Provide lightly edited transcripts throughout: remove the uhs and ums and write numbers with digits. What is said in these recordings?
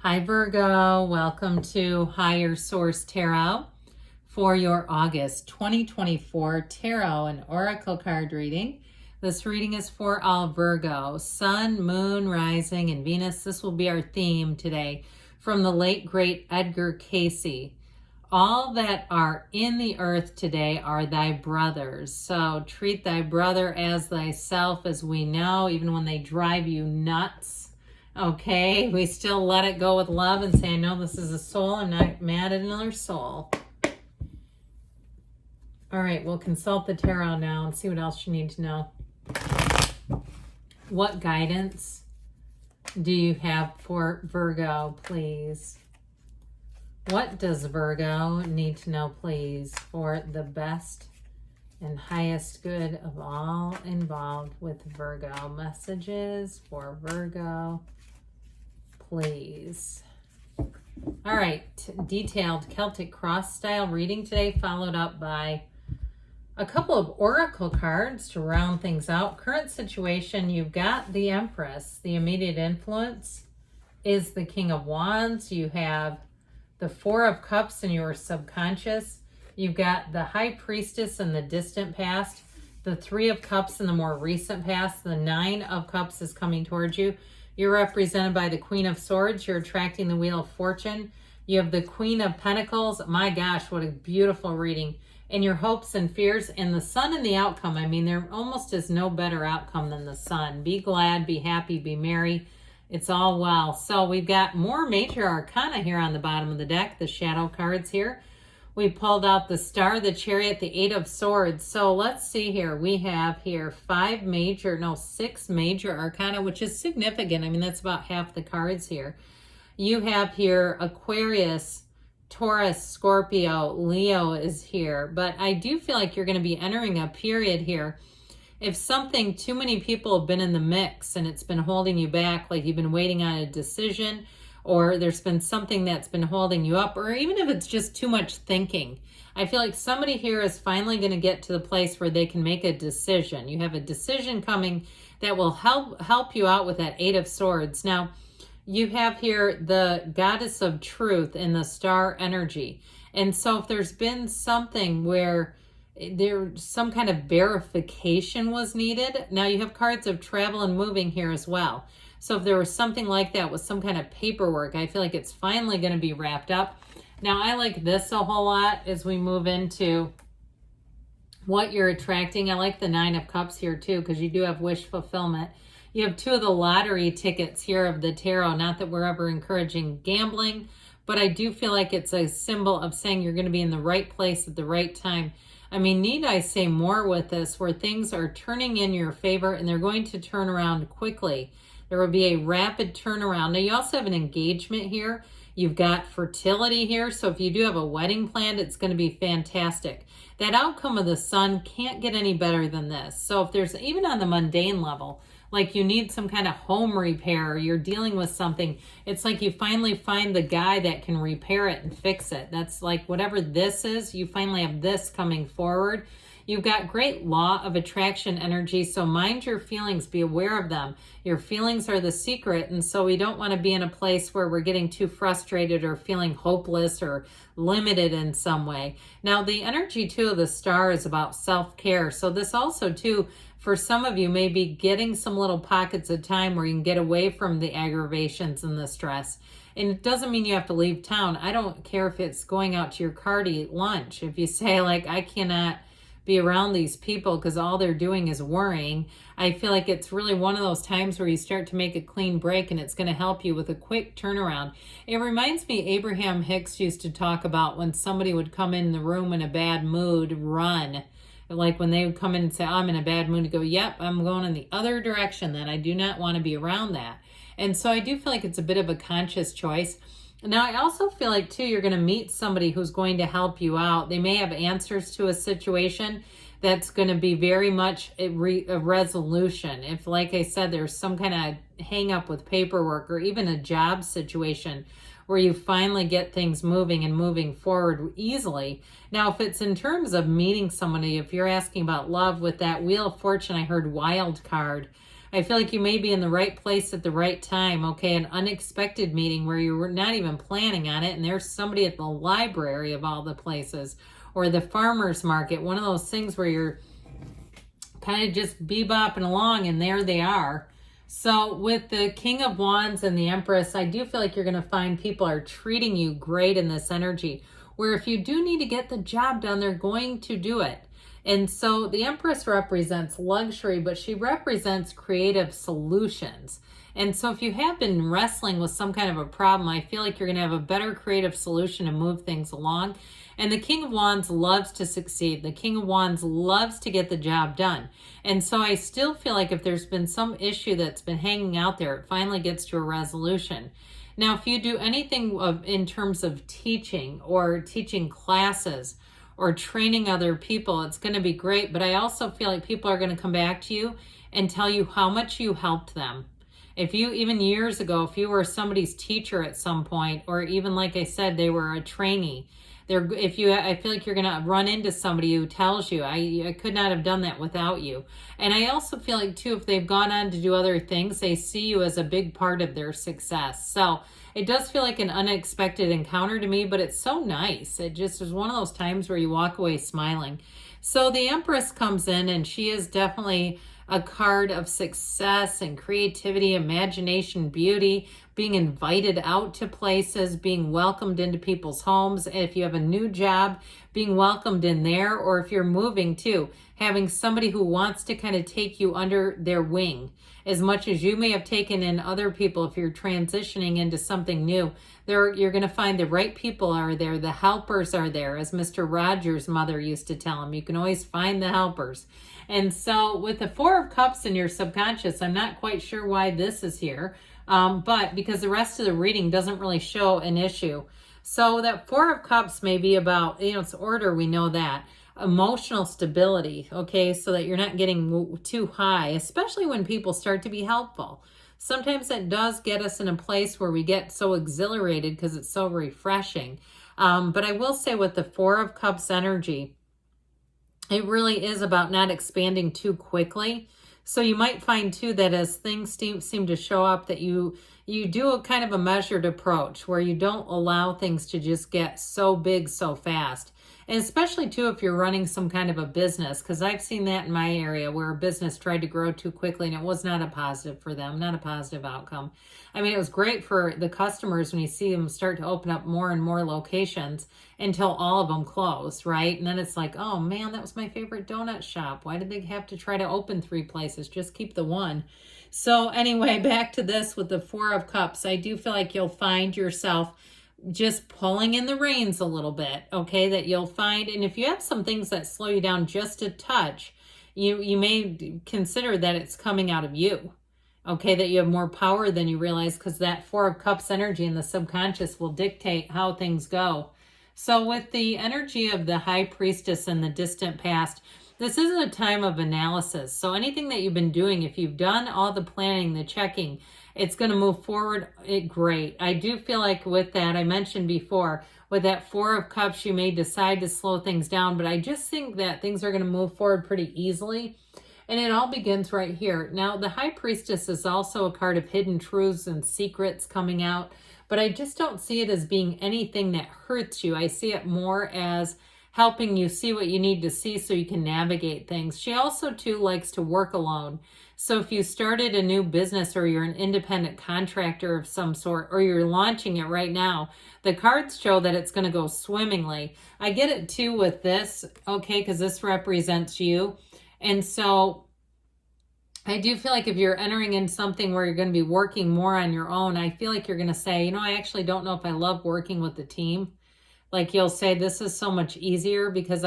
Hi Virgo, welcome to Higher Source Tarot for your August 2024 Tarot and Oracle card reading. This reading is for all Virgo, Sun, Moon, Rising, and Venus. This will be our theme today from the late great Edgar Cayce. All that are in the earth today are thy brothers. So treat thy brother as thyself, as we know, even when they drive you nuts. Okay, we still let it go with love and say, I know this is a soul. I'm not mad at another soul. All right, we'll consult the tarot now and see what else you need to know. What guidance do you have for Virgo, please? What does Virgo need to know, please, for the best and highest good of all involved with Virgo? Messages for Virgo, please. All right, detailed Celtic cross style reading today, followed up by a couple of oracle cards to round things out. Current situation, you've got the Empress. The immediate influence is the King of Wands. You have the Four of Cups in your subconscious. You've got the High Priestess in the distant past, the Three of Cups in the more recent past. The Nine of Cups is coming towards you. You're represented by the Queen of Swords. You're attracting the Wheel of Fortune. You have the Queen of Pentacles. My gosh, what a beautiful reading. And your hopes and fears and the Sun and the outcome. I mean, there almost is no better outcome than the Sun. Be glad, be happy, be merry. It's all well. So we've got more major arcana here on the bottom of the deck, the shadow cards here. We pulled out the Star, the Chariot, the Eight of Swords. So let's see here. We have here six major arcana, which is significant. I mean, that's about half the cards here. You have here Aquarius, Taurus, Scorpio, Leo is here. But I do feel like you're going to be entering a period here. If too many people have been in the mix and it's been holding you back, like you've been waiting on a decision, or there's been something that's been holding you up, or even if it's just too much thinking, I feel like somebody here is finally going to get to the place where they can make a decision. You have a decision coming that will help you out with that Eight of Swords. Now, you have here the Goddess of Truth in the Star energy. And so if there's been something where some kind of verification was needed, now you have cards of travel and moving here as well. So if there was something like that with some kind of paperwork, I feel like it's finally going to be wrapped up. Now, I like this a whole lot as we move into what you're attracting. I like the Nine of Cups here too, because you do have wish fulfillment. You have two of the lottery tickets here of the tarot. Not that we're ever encouraging gambling, but I do feel like it's a symbol of saying you're going to be in the right place at the right time. I mean, need I say more with this, where things are turning in your favor and they're going to turn around quickly. There will be a rapid turnaround. Now, you also have an engagement here. You've got fertility here. So if you do have a wedding planned, it's going to be fantastic. That outcome of the Sun can't get any better than this. So if there's, even on the mundane level, like you need some kind of home repair, or you're dealing with something, it's like you finally find the guy that can repair it and fix it. That's like whatever this is, you finally have this coming forward. You've got great law of attraction energy, so mind your feelings, be aware of them. Your feelings are the secret, and so we don't want to be in a place where we're getting too frustrated or feeling hopeless or limited in some way. Now, the energy too of the Star is about self-care, so this also too, for some of you, may be getting some little pockets of time where you can get away from the aggravations and the stress. And it doesn't mean you have to leave town. I don't care if it's going out to your car to eat lunch. If you say, like, I cannot be around these people because all they're doing is worrying, I feel like it's really one of those times where you start to make a clean break, and it's going to help you with a quick turnaround. It reminds me, Abraham Hicks used to talk about when somebody would come in the room in a bad mood, run. Like when they would come in and say, oh, I'm in a bad mood, to go, yep, I'm going in the other direction then. I do not want to be around that. And so I do feel like it's a bit of a conscious choice. Now, I also feel like, too, you're going to meet somebody who's going to help you out. They may have answers to a situation that's going to be very much a resolution. If, like I said, there's some kind of hang up with paperwork, or even a job situation where you finally get things moving and moving forward easily. Now, if it's in terms of meeting somebody, if you're asking about love with that Wheel of Fortune, I heard wild card. I feel like you may be in the right place at the right time, okay? An unexpected meeting where you were not even planning on it, and there's somebody at the library of all the places, or the farmer's market, one of those things where you're kind of just bebopping along, and there they are. So with the King of Wands and the Empress, I do feel like you're going to find people are treating you great in this energy, where if you do need to get the job done, they're going to do it. And so the Empress represents luxury, but she represents creative solutions. And so if you have been wrestling with some kind of a problem, I feel like you're going to have a better creative solution to move things along. And the King of Wands loves to succeed. The King of Wands loves to get the job done. And so I still feel like if there's been some issue that's been hanging out there, it finally gets to a resolution. Now, if you do anything in terms of teaching or teaching classes or training other people, it's going to be great. But I also feel like people are going to come back to you and tell you how much you helped them. If you, even years ago, if you were somebody's teacher at some point, or even like I said, they were a trainee, I feel like you're going to run into somebody who tells you, I could not have done that without you. And I also feel like too, if they've gone on to do other things, they see you as a big part of their success. So it does feel like an unexpected encounter to me, but it's so nice. It just is one of those times where you walk away smiling. So the Empress comes in, and she is definitely a card of success and creativity, imagination, beauty, being invited out to places, being welcomed into people's homes. And if you have a new job, being welcomed in there, or if you're moving too, having somebody who wants to kind of take you under their wing as much as you may have taken in other people. If you're transitioning into something new, you're going to find the right people are there. The helpers are there. As Mr. Rogers' mother used to tell him, you can always find the helpers. And so with the Four of Cups in your subconscious, I'm not quite sure why this is here, but because the rest of the reading doesn't really show an issue. So that Four of Cups may be about, it's order, we know that. Emotional stability, okay, so that you're not getting too high, especially when people start to be helpful. Sometimes that does get us in a place where we get so exhilarated because it's so refreshing. But I will say with the Four of Cups energy, it really is about not expanding too quickly. So you might find too that as things seem to show up, that you do a kind of a measured approach where you don't allow things to just get so big so fast. And especially too if you're running some kind of a business, because I've seen that in my area where a business tried to grow too quickly and it was not a positive for them, not a positive outcome. I mean, it was great for the customers when you see them start to open up more and more locations until all of them close, right? And then it's like, oh man, that was my favorite donut shop. Why did they have to try to open 3 places? Just keep the one. So anyway, back to this with the Four of Cups. I do feel like you'll find yourself just pulling in the reins a little bit, okay, that you'll find. And if you have some things that slow you down just a touch, you may consider that it's coming out of you, okay, that you have more power than you realize, because that Four of Cups energy in the subconscious will dictate how things go. So with the energy of the High Priestess in the distant past, this isn't a time of analysis. So anything that you've been doing, if you've done all the planning, the checking, it's going to move forward great. I do feel like with that, I mentioned before, with that Four of Cups, you may decide to slow things down, but I just think that things are going to move forward pretty easily. And it all begins right here. Now, the High Priestess is also a card of hidden truths and secrets coming out, but I just don't see it as being anything that hurts you. I see it more as helping you see what you need to see so you can navigate things. She also, too, likes to work alone. So if you started a new business, or you're an independent contractor of some sort, or you're launching it right now, the cards show that it's going to go swimmingly. I get it, too, with this, okay, because this represents you. And so I do feel like if you're entering in something where you're going to be working more on your own, I feel like you're going to say, I actually don't know if I love working with the team. Like you'll say, this is so much easier because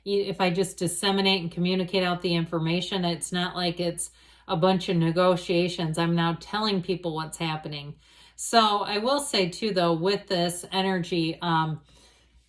if I just disseminate and communicate out the information, it's not like it's a bunch of negotiations. I'm now telling people what's happening. So I will say too, though, with this energy,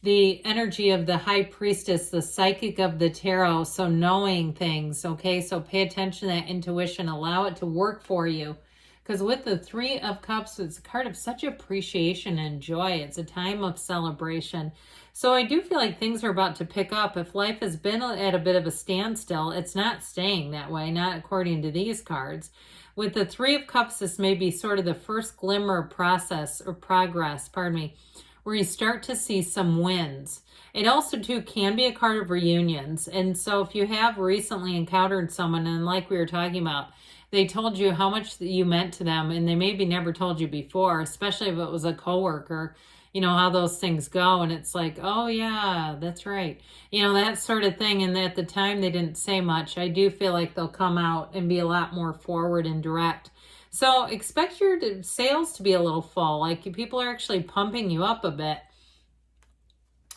the energy of the High Priestess, the psychic of the tarot, so knowing things, okay? So pay attention to that intuition, allow it to work for you. Because with the Three of Cups, it's a card of such appreciation and joy. It's a time of celebration. So I do feel like things are about to pick up. If life has been at a bit of a standstill, it's not staying that way, not according to these cards. With the Three of Cups, this may be sort of the first glimmer of process or progress, pardon me, where you start to see some wins. It also, too, can be a card of reunions. And so if you have recently encountered someone, and like we were talking about, they told you how much you meant to them, and they maybe never told you before, especially if it was a coworker, you know, how those things go. And it's like, oh, yeah, that's right. You know, that sort of thing. And at the time, they didn't say much. I do feel like they'll come out and be a lot more forward and direct. So expect your sales to be a little full. Like people are actually pumping you up a bit.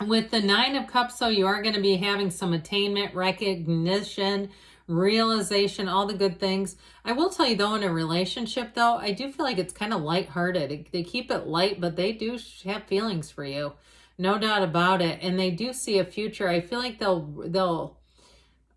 With the Nine of Cups, though, you are going to be having some attainment, recognition, realization, all the good things. I will tell you, though, in a relationship, though, I do feel like it's kind of lighthearted. They keep it light, but they do have feelings for you. No doubt about it. And they do see a future. I feel like they'll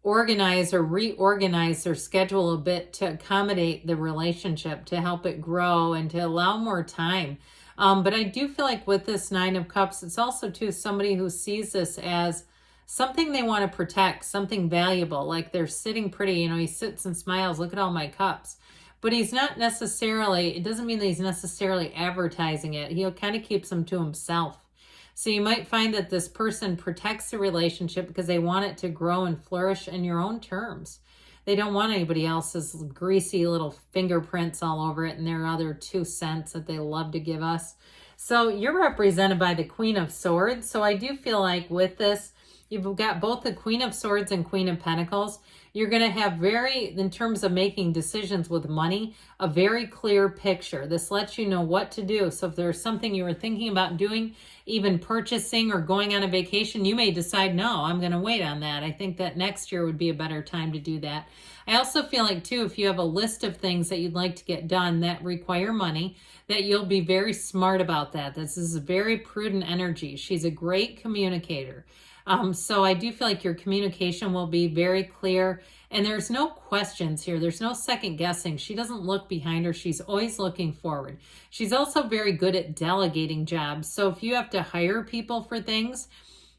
organize or reorganize their schedule a bit to accommodate the relationship, to help it grow and to allow more time. But I do feel like with this Nine of Cups, it's also, too, somebody who sees this as something they want to protect, something valuable. Like they're sitting pretty, you know, he sits and smiles, look at all my cups. But he's not necessarily, it doesn't mean that he's necessarily advertising it. He kind of keeps them to himself. So you might find that this person protects the relationship because they want it to grow and flourish in your own terms. They don't want anybody else's greasy little fingerprints all over it and their other 2 cents that they love to give us. So you're represented by the Queen of Swords. So I do feel like with this, you've got both the Queen of Swords and Queen of Pentacles. You're going to have in terms of making decisions with money, a very clear picture. This lets you know what to do. So if there's something you were thinking about doing, even purchasing or going on a vacation, you may decide, no, I'm going to wait on that. I think that next year would be a better time to do that. I also feel like, too, if you have a list of things that you'd like to get done that require money, that you'll be very smart about that. This is a very prudent energy. She's a great communicator. So I do feel like your communication will be very clear, and there's no questions here. There's no second guessing. She doesn't look behind her. She's always looking forward. She's also very good at delegating jobs. So if you have to hire people for things,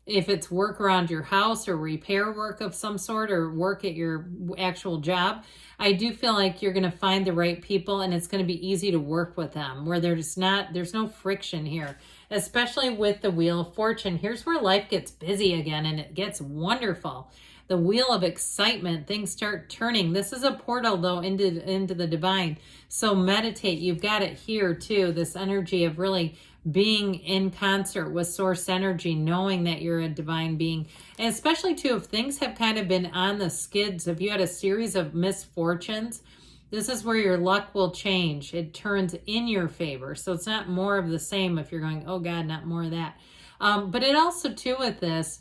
if it's work around your house or repair work of some sort or work at your actual job, I do feel like you're going to find the right people, and it's going to be easy to work with them, where there's no friction here. Especially with the Wheel of Fortune. Here's where life gets busy again, and it gets wonderful. The wheel of excitement, things start turning. This is a portal, though, into the divine. So meditate. You've got it here, too, this energy of really being in concert with source energy, knowing that you're a divine being. And especially, too, if things have kind of been on the skids, if you had a series of misfortunes, this is where your luck will change. It turns in your favor. So it's not more of the same if you're going, oh God, not more of that. But it also, too, with this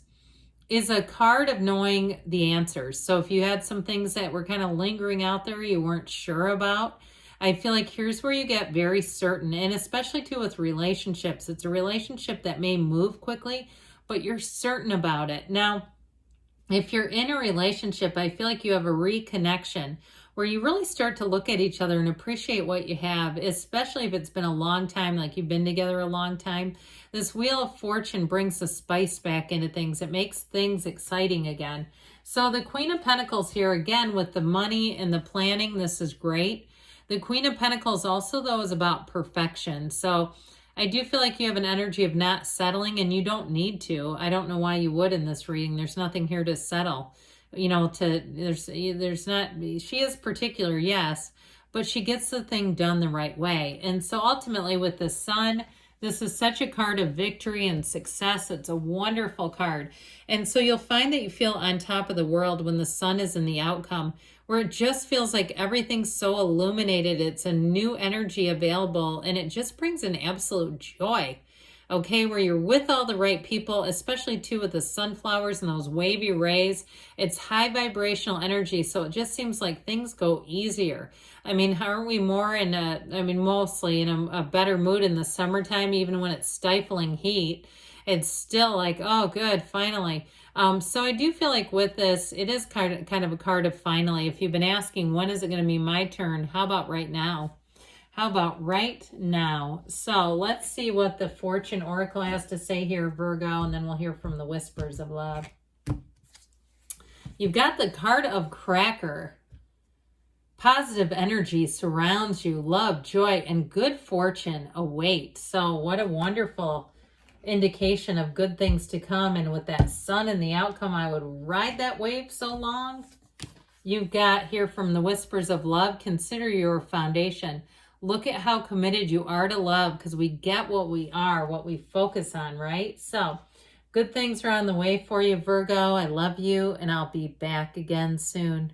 is a card of knowing the answers. So if you had some things that were kind of lingering out there you weren't sure about, I feel like here's where you get very certain. And especially, too, with relationships. It's a relationship that may move quickly, but you're certain about it. Now, if you're in a relationship, I feel like you have a reconnection where you really start to look at each other and appreciate what you have, especially if it's been a long time, like you've been together a long time. This Wheel of Fortune brings the spice back into things. It makes things exciting again. So the Queen of Pentacles here, again, with the money and the planning, this is great. The Queen of Pentacles also, though, is about perfection. So I do feel like you have an energy of not settling, and you don't need to. I don't know why you would in this reading. There's nothing here to settle. You know, there's not, she is particular, yes, but she gets the thing done the right way. And so ultimately with the Sun, this is such a card of victory and success. It's a wonderful card. And so you'll find that you feel on top of the world when the Sun is in the outcome, where it just feels like everything's so illuminated. It's a new energy available, and it just brings an absolute joy. Okay, where you're with all the right people, especially, too, with the sunflowers and those wavy rays. It's high vibrational energy, so it just seems like things go easier. I mean, aren't we more mostly in a better mood in the summertime, even when it's stifling heat? It's still like, oh, good, finally. So I do feel like with this, it is kind of a card of finally. If you've been asking, when is it going to be my turn? How about right now? How about right now? So let's see what the Fortune Oracle has to say here, Virgo, and then we'll hear from the Whispers of Love. You've got the card of Cracker. Positive energy surrounds you. Love, joy, and good fortune await. So what a wonderful indication of good things to come. And with that sun and the outcome, I would ride that wave so long. You've got here from the Whispers of Love, consider your foundation. Look at how committed you are to love, because we get what we are, what we focus on, right? So good things are on the way for you, Virgo. I love you, and I'll be back again soon.